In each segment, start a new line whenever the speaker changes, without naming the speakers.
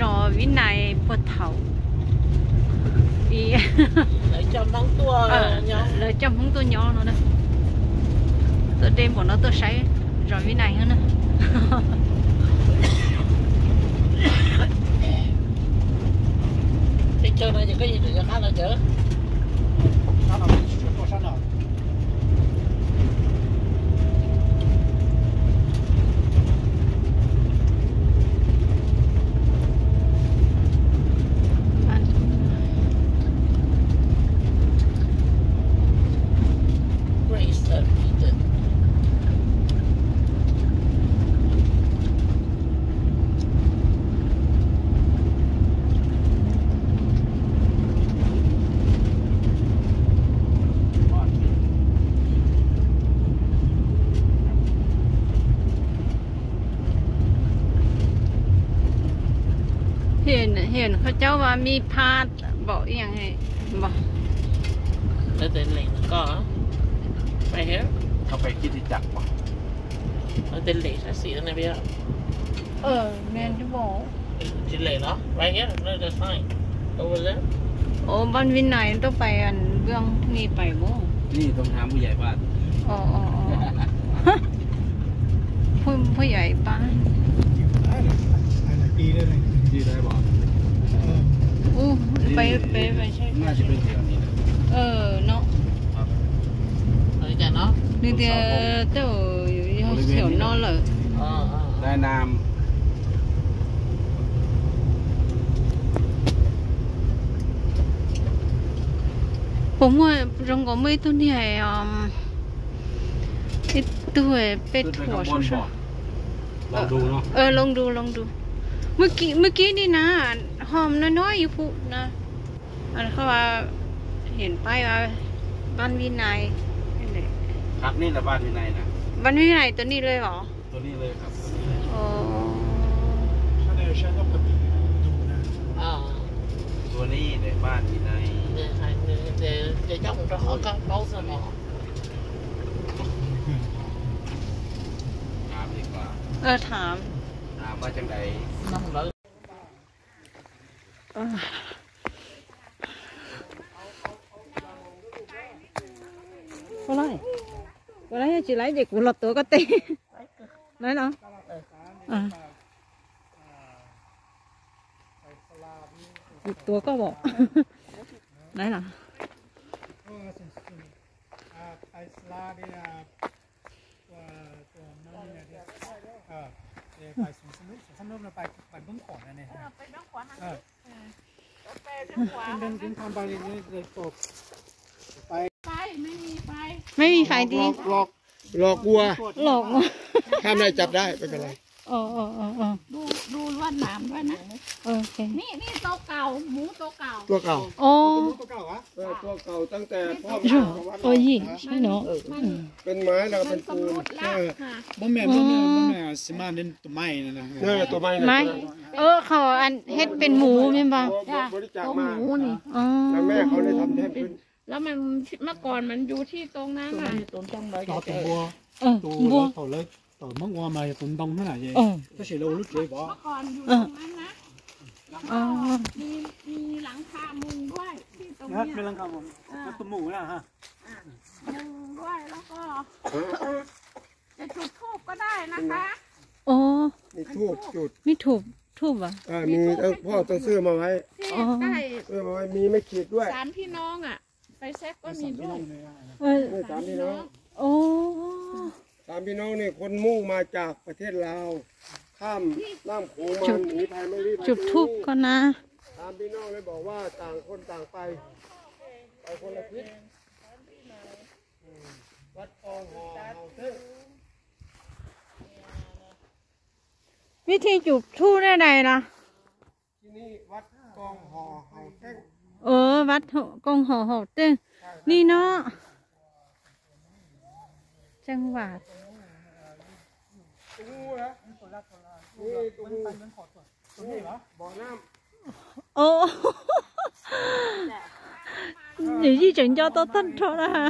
รอวินัยปวดเท้าอี
เลยจำทั้งตัว
เลยจำทั้งตัวย่อnó đâyตัวđêm của nó tôi sấy rồi vinnay hơn nữa
thì chơi này cái gì thì khá là dễ
เห็นเขาเจ้าว่ามีพาดบอกอย่างไงบอก
แล้วแต่เหล็กก็ไปเฮ้ย
เขาไปคิดที่จักรวะ
แล้วแต่เหล็กสีตั้งแต่เบี้ย
แม่ที่บอก
ชิ้นเหล็กเนาะไปเฮ้ยน่าจะใช่เอาไปเลย
โอ้บ้านวินัยต้องไปอันเรื่องนี้ไปบ่
นี่ต้องถามผู้ใหญ่บ้าน
ผู้ใหญ่บ้าน
ปีได้เลยปีได้บอก
ไปใช่
น่าจะเป็นเดือนนี้
เนาะ
อะไรกันเนาะ
นี่เดี๋ยวเจ้าเสียวนอนเลย
ได้นาม
ผมว่ารงก็ไม่ตัวนี้ที่ตัวเป็ดหัวชุด
ลองดูเนาะ
ลองดูเมื่อกี้นี่นะหอมน้อยๆอยู่ปุ๊นะอันเขาว่าเห็นป้ายว่าบ้านวินัย
ครับนี่แหละบ้านวินัยนะ
บ้านวินัยตัวนี้เลยเหรอ
ตัวนี้เลยครับตัวนี้ในบ้านวินัย
để trong đó họ có bao giờ mà
ถามดีกว่า
ถาม
ว่าจังได
có lấy chỉ lấy gì của lọtตัวก็ตีlấy nóตัวก็บอกlấy nào
ไปสนุกนะไปเบื้องขวาเนี่ยไปเบื้องขวาไปเบื้องขวาเป็นทำไปเลยตกไป
ไม่มีไฟดี
หลอกวัว
ถ้า
ไม่จับได้ไม่เป็นไร
ดูลวดหนามด้วยนะ
โอเค
นี่ตัวเก่าหมูตัวเก่า
ตัวเก่า
ตัวเก่าอะ
ตัวเก่าตั้งแต่พ่อ
ใช่เนาะ
เป็นไม้แล้วเป็นปูน
บ่แม่สิมาเน้นตัวไม้นั่นนะ
ตัวไม้
เขาอันเฮ็ดเป็นหมูใช่ป่ะ
ตัวหมูนี่
แล้วแม่เขาเลยทำแทนเป็น
แล้วมันเมื่อก่อนมันอยู่ที่ตรงนั้นน่ะต้นต้องใบตัว
บัว
ต่อเลยต่อเมื่อวานมาต้นต้องเท่าไหร่ยังก็เฉลี่ยลูกเฉลี่ยบ่เมื่อก่อนอยู่ตรงนั้นนะมีหลังคามุงด้วยที่ตรงนี้
เป็นหลังคามุงแล้วตัวหมูนะฮะ
มุงด้วยแล้วก็จะจุดธูปก็ได้นะคะ
มีทูบจุด
มีทูบอ่ะ
มีพ่อต้องซื้อมาไว้ซื้อมาไว้มีไม่ขีดด้วย
สามพี่น้องอ่ะไปเซ็กก็มีด้วย
สามพี่น้องสามพี่น้องนี่คนมุ่งมาจากประเทศลาวข้ามน้ำโขงมาหนีภัยไม่รีบ
จุดทูบก่อนนะ
สามพี่น้องเลยบอกว่าต่างคนต่างไปคนละทิศวัดกองหอเท่ง
วิธีจุดทูบได้ไหนล่ะ
ที่นี่วัดกองหอเท่ง
วัดกองหอเต้งนี่เนาะจังหวัด
บ่อน้
ำอยู่ที่จังเจ้าต้นเท่านะฮะ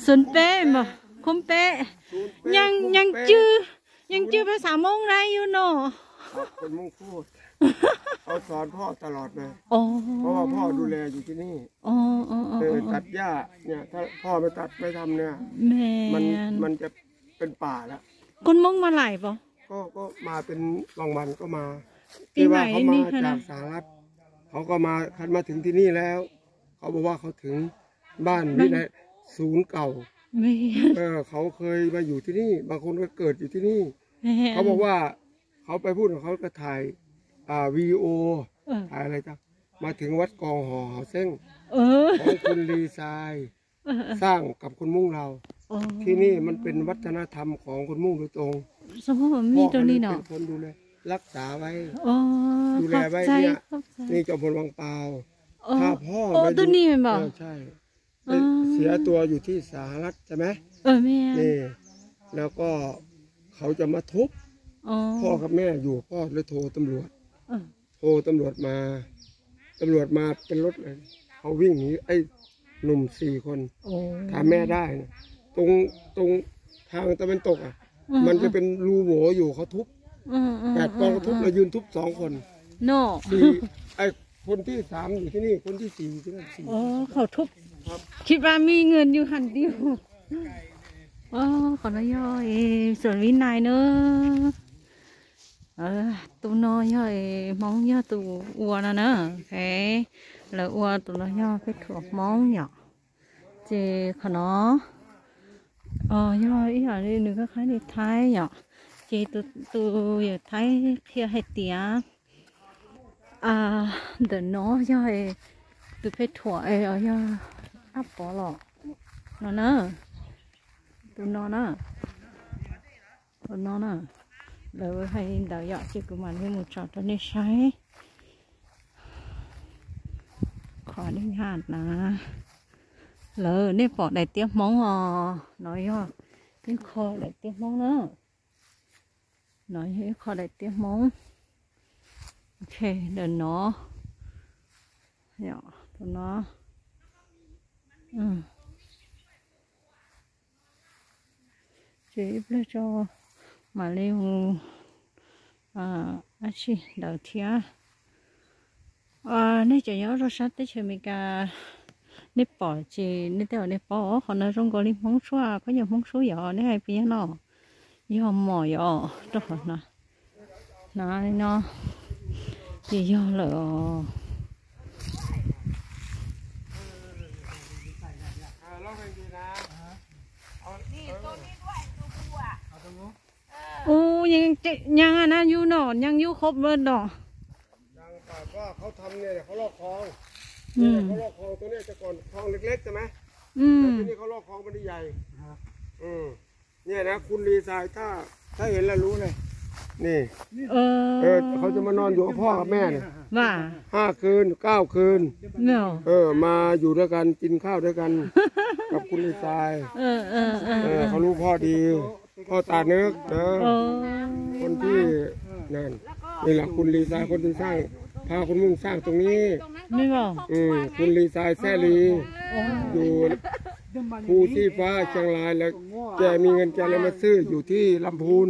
ศูนย์เป๊ะบ่คมเป๊ะยังจื้อภาษามงได้อยู่เนาะ
ครับคนมุ่งพูดเขาสอนพ่อตลอดเลย
อ๋อ
เพราะว่าพ่อดูแลอยู่ที่นี่
อ๋ออ๋ออ๋อ
ตัดหญ้าเนี่ยถ้าพ่อไม่ตัดไม่ทำเนี่ย
แม่
มันจะเป็นป่าแล้ว
คนมงมาหลายปะ
ก็มาเป็นบางวันก็มา
ปีใหม่
ที่ว่าเขา
นี่
มา
ค่ะ
จากสหรัฐเขาก็มาคันมาถึงที่นี่แล้ว เขาบอกว่าเขาถึงบ้านนี่นะศูนย์เก่า
แม่
เขาเคยมาอยู่ที่นี่ บางคนก็เกิดอยู่ที่นี่
แม่
เขาบอกว่าเขาไปพูดกับเขาก็ถ่ายวีดีโอ
เออ
ถ่ายอะไรจ้ะมาถึงวัดกองหอเส้ง
เออ
ของคุณลีซายสร้างกับคนมุ่งเรา
อ๋อ
ที่นี่มันเป็นวัฒนธรรมของคนมุ่งโดยตรง
สมมติว่ามีตัวนี้เนาะ
เป็นคนดูแลรักษาไว้
อ๋อ
ดูแลไว้
ขอบใจ
เนี่ย
ขอบใจ
นี่จอมพลวังเปล่า
อ๋อ
ถ้าพ่อ
โอ้
มาอยู่
ตัวนี้เป็นบ่
ใช่
อ๋อ
เสียตัวอยู่ที่สหรัฐใช่ไหม
แม่
นี่ แล้วก็เขาจะมาทุบ
อ๋อ
พ่อกับแม่อยู่พ่อเลยโทรตำรวจ
เออ
โทรตำรวจมาเป็นรถเลยเขาวิ่งหนีไอ้หนุ่ม4 คน
โอ้
ถ้าแม่ได้นะตรงทางตะวันตกมันจะเป็นรูโหว่อยู่เขาทุบ8 กองทุบแล้วยืนทุบ2 คน
โน่
ไอ้คนที่3อยู่ที่นี่คนที่4อยู่ที่นั่น
อ๋อเขาทุบคิดว่ามีเงินอยู่หันเดียวอ๋อขอน้อยย่อยส่วนวินัยเนอะตัวน้อยย่อยมองย่อตัวอ้วนนะเนอะแค่แล้วอ้วนตัวน้อยย่อไปถั่วมองหยอกเจขนอย่อยอีหล่ะนี่นึกคล้ายๆในไทยหยอกเจตัวอยู่ไทยเที่ยวให้เตี้ยเดี๋ยวน้อยย่อยตัวไปถั่วย่ออับปอหรอกนอนเนอะตัวนอนเนอะตัวนอนเนอะแล้วให้เดี๋ยวอยากจะกุมารให้หมูจอดตัวนี้ใช้ขออนุญาตนะแล้วเนี่ยปอดได้เตี้ยมองน้อยย่อเป็นคอได้เตี้ยมองเนอะน้อยให้คอได้เตี้ยมองโอเคเดินเนาะเดี๋ยวตัวเนาะchị bây giờ mà lên chị đầu tiên nếu chỉ nhớ rồi sát tới chơi mình cả nếu bỏ chị nếu theo nếu bỏ còn nó trong có linh móng xóa có nhiều móng xóa nhỏ nếu hay biết nó do mỏ nhỏ đó nè nó chỉ do làยังอันนั้นอยู่หนอนยังอยู่ครบเลยดอก
ยังแต่ว่าเขาทำเนี่ยเขาลอกคลองเนี่ยเขาลอกคลองตัวนี้จะก่อนคลองเล็กๆใช่ไหมแต่ที่นี่เขาลอกคลองมันใหญ่เนี่ยนะคุณลีซายถ้าเห็นแล้วรู้เลยนี่เขาจะมานอนอยู่กับพ่อกับแม่เนี่ย
ว่า
5 คืน 9 คืนมาอยู่ด้วยกันกินข้าวด้วยกันกับคุณลีซายเขารู้พ่อดีพ่อตาเนึกคนที่นั่นนี่แหละคุณลีซายคนที่สร้างพาคุณมุ่งสร้างตรงนี้
ไม่บอก
คุณลีซายแซ่ลีอยู่ภูที่ฟ้าเชียงรายแล้วแกมีเงินแกเลยมาซื้ออยู่ที่ลำพูน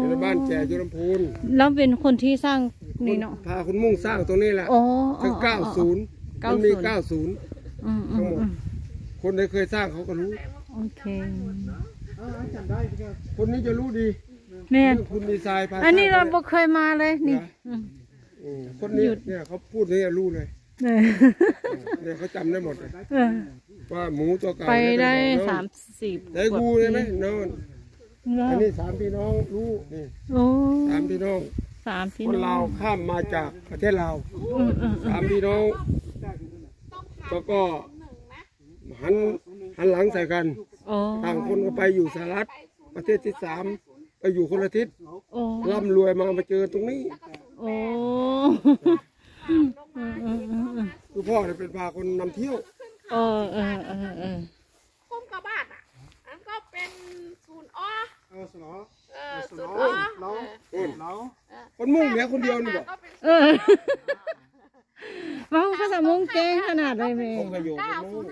ในบ้านแกอยู่ลำพูน
แล้วเป็นคนที่สร้างนี่เนาะ
พาคุณมุ่งสร้างตรงนี้แหละถึง90มันมี90ทั้งหมดคนที่เคยสร้างเขาก็รู้
โอเค
คนนี้จะรู้ดี
แม่
คุณลีซายพา
อันนี้เราไม่เคยมาเลยนี่
คนนี้เนี่ยเขาพูดนี่รู้เลยเนี่ยเขาจำได้หมดเลยว่าหมูตัวเก่า
ไปได้30
ได้กูได้ไหมนอนอันนี้3 พี่น้องรู้นี่3 พี่น้องคนลาวข้ามมาจากประเทศลาว3 พี่น้องแล้วก็หันหลังใส่กันต่างคนก็ไปอยู่สหรัฐประเทศที่3ไปอยู่คนละทิศร่ำรวยมาเจอตรงนี้คือพ่อเนี่ยเป็นพาคนนำเที่ยว
คุ้มกับบ้านอันก็เป็นศูนย์อ้อ
ศูนย์อ้อคนมุ่งเนี่ยคนเดียวนี่บอก
ว่าภาษามุ่งเก่งขนาดเลย
ไหม0905ทางนู้น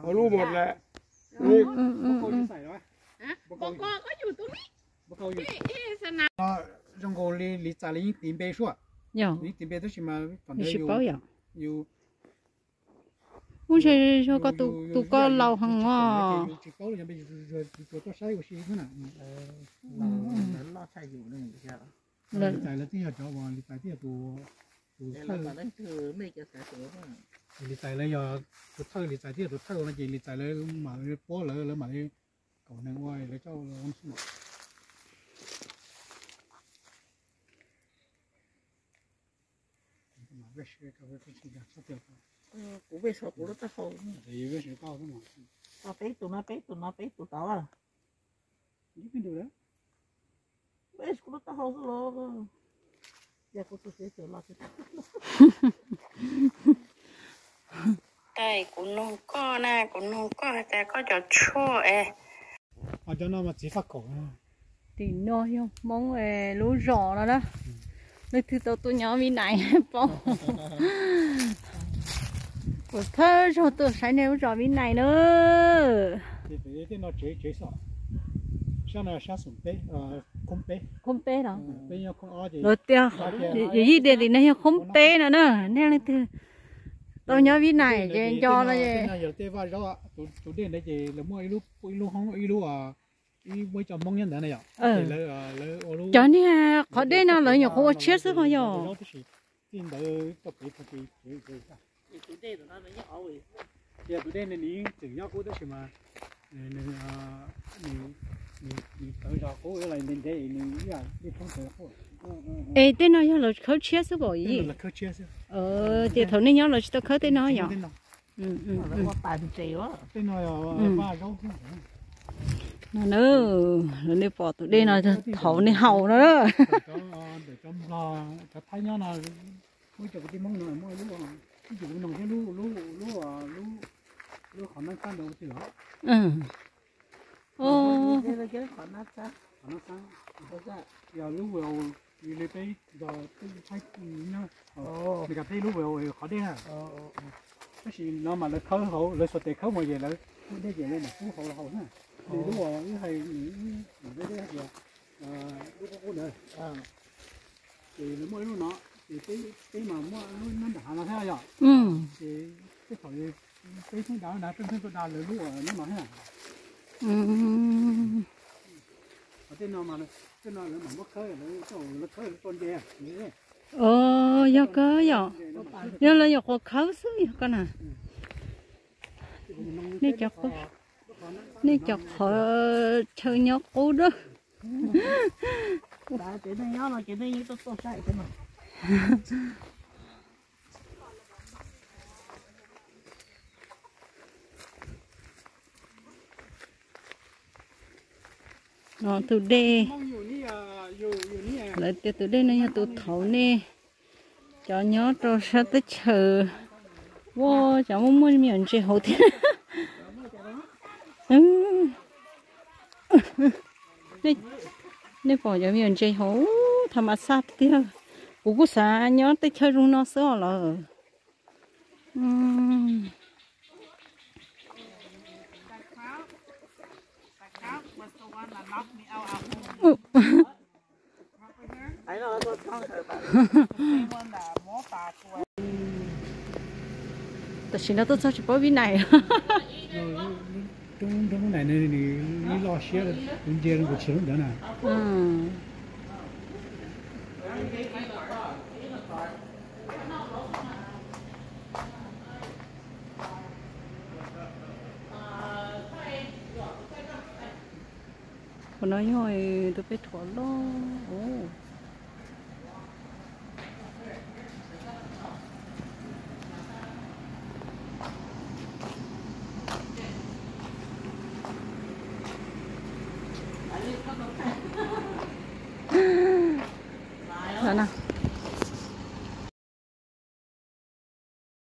เขารู้หมดแหละนี่
บกก็อยู่ตรงนี้
不够有。
สนาม
中国你在你点背说，
有，
你点背都是嘛，反
你
正
是包养。
有。
我是说个都个老行啊，
只包了，没就多晒个些可能。
lo xài dụ này giờ
你在了底下找我，你在底下多
để là bạn ấy thử mấy cái xài sữa mà
你在了要多偷，你在底下多偷那些，你在了嘛包了嘛搞那外了找了我什么。 为什么这是这样说掉？
cũng về số của nó ta hầu
为什么高的嘛？
tao thấy tụi tao à
你跟着了？
về của nó ta hầu rồi giờ có tôi sẽ trở lại đây cũng nông co nè cũng nông co ta có chỗ chua
cho nó mà chỉ phát cổ.
thì nó không mong lú rò nó đó, nơi thứ tôi nhỏ vì này bỏ, tôi thơ rồi tôi sai nếu rò vì này nữa.
Thì nó chế sợ, sao nó sao sủng bé, không bé
đó.
Bé nhau không ó gì.
Rồi tiêu, gì để thì nó không bé nữa nữa, nên là từ tôi nhớ vì này để cho nó gì.
Giờ tê vào đó, tụi đen đấy gì là mua ilu không ilu à, ilu cho mong nhân đấy này à.
Cho nên có đây nào lợi nhiều không chết sức không nhở.
Tin đỡ tập cái thật thì
tụi đen tụi nó nhỏ rồi
giờ tụi đen này ní chữ nhau cố đó mà tới giờ cố lại nên thế đi không thể không.
Ê, tên nó là khâu chết sức bỏ gì?
Là khâu chết sức.
Thì thằng này nhớ là chỉ khâu tên nó nhở.
nó tàn trèo á
Tên nó ba rau.
Nó nữa, nó đi bỏ tụi đây nó thầu này hậu nó đó.
Để cho lo cho thấy nhá là mỗi chỗ cái mông này mỗi lúc cái chỗ nồng cái lúc họ năng san đầu thì đó.
cái cái khoản nó sao
Họ năng san. Giờ lúc vào đi lấy tay giờ thấy nhá. Mình gặp thấy lúc vào khó đen à. Cái gì nó mà lấy khâu hậu lấy sọt để khâu mọi gì lấy đây gì lên mà phú hậu là hậu ha. Thì lúc vào cái hay cái gì lúc có cô đời. Thì nó mỗi lúc nó thì cái mà nó đã nó thế nào thì cái thời cái đào đã trên cái đào lửa lúa nó mà thế ở trên nó mà trên nó mà mất khơi nó khơi con dê như thế.
Giờ cơ giờ, giờ là giờ có khâu sức gì con à? Nên chọc họ chơi nhóc cũ đó.
đã chỉ nó nhớ là chỉ nó như tôi sai thế mà
Nó từ đây lại từ đây nó từ thấu nè cho nhớ cho sao tới chờ wow cháu muốn miệng chơi hậu thiên nè bỏ cho miệng chơi hậu tham ăn sát tiêu cũng xa nhớ tới chơi rung nó sợ là
ấy là tôi không thể
ta chỉ là tôi sao chỉ có vì này
trong cái này này lo xe cũng dễ được chịu được nè.
còn nói rồi tôi phải thổi lo đó nào